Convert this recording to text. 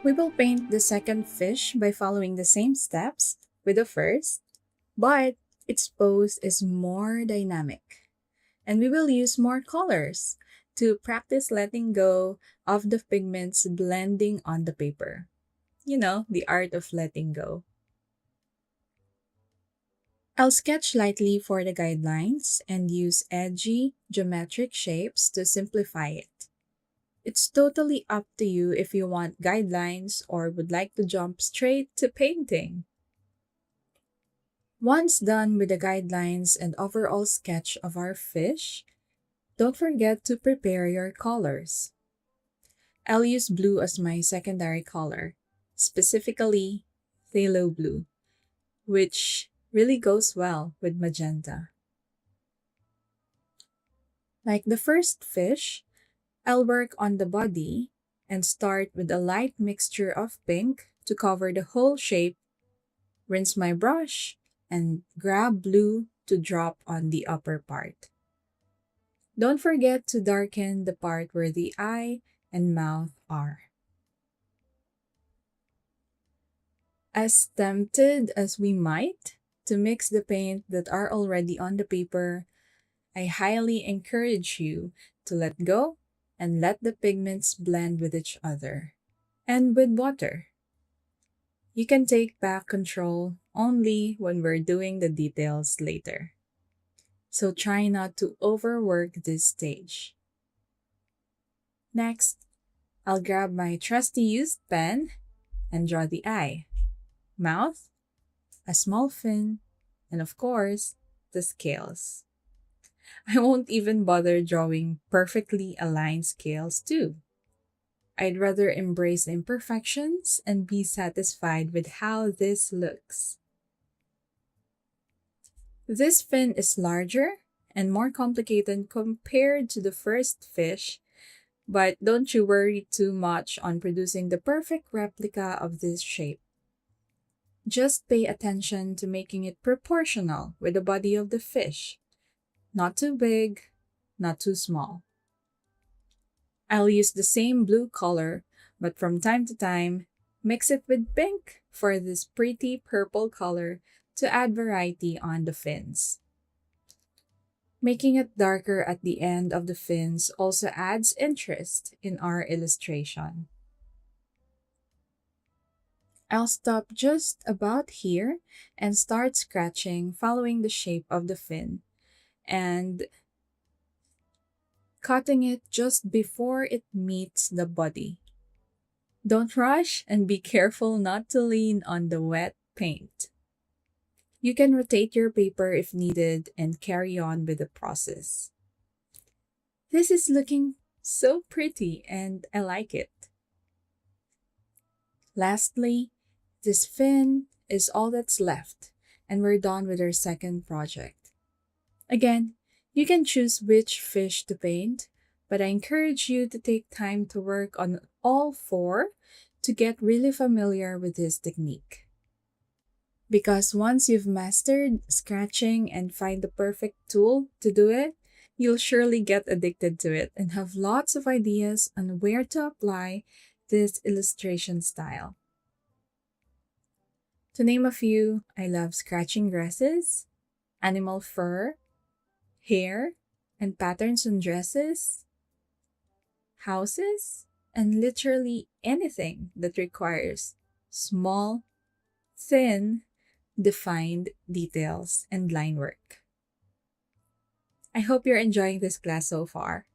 We will paint the second fish by following the same steps with the first, but its pose is more dynamic. And we will use more colors to practice letting go of the pigments blending on the paper. You know, the art of letting go. I'll sketch lightly for the guidelines and use edgy, geometric shapes to simplify it. It's totally up to you if you want guidelines or would like to jump straight to painting. Once done with the guidelines and overall sketch of our fish, don't forget to prepare your colors. I'll use blue as my secondary color, specifically phthalo blue, which really goes well with magenta. Like the first fish, I'll work on the body and start with a light mixture of pink to cover the whole shape, rinse my brush, and grab blue to drop on the upper part. Don't forget to darken the part where the eye and mouth are. As tempted as we might to mix the paint that are already on the paper, I highly encourage you to let go and let the pigments blend with each other. And with water. You can take back control only when we're doing the details later. So try not to overwork this stage. Next, I'll grab my trusty used pen and draw the eye, mouth, a small fin, and of course, the scales. I won't even bother drawing perfectly aligned scales too. I'd rather embrace imperfections and be satisfied with how this looks. This fin is larger and more complicated compared to the first fish, but don't you worry too much on producing the perfect replica of this shape. Just pay attention to making it proportional with the body of the fish. Not too big, not too small. I'll use the same blue color, but from time to time, mix it with pink for this pretty purple color to add variety on the fins. Making it darker at the end of the fins also adds interest in our illustration. I'll stop just about here and start scratching following the shape of the fin and cutting it just before it meets the body. Don't rush and be careful not to lean on the wet paint. You can rotate your paper if needed and carry on with the process. This is looking so pretty and I like it. Lastly, this fin is all that's left and we're done with our second project. Again, you can choose which fish to paint, but I encourage you to take time to work on all four to get really familiar with this technique. Because once you've mastered scratching and find the perfect tool to do it, you'll surely get addicted to it and have lots of ideas on where to apply this illustration style. To name a few, I love scratching dresses, animal fur, hair, and patterns on dresses, houses, and literally anything that requires small, thin, defined details and line work. I hope you're enjoying this class so far.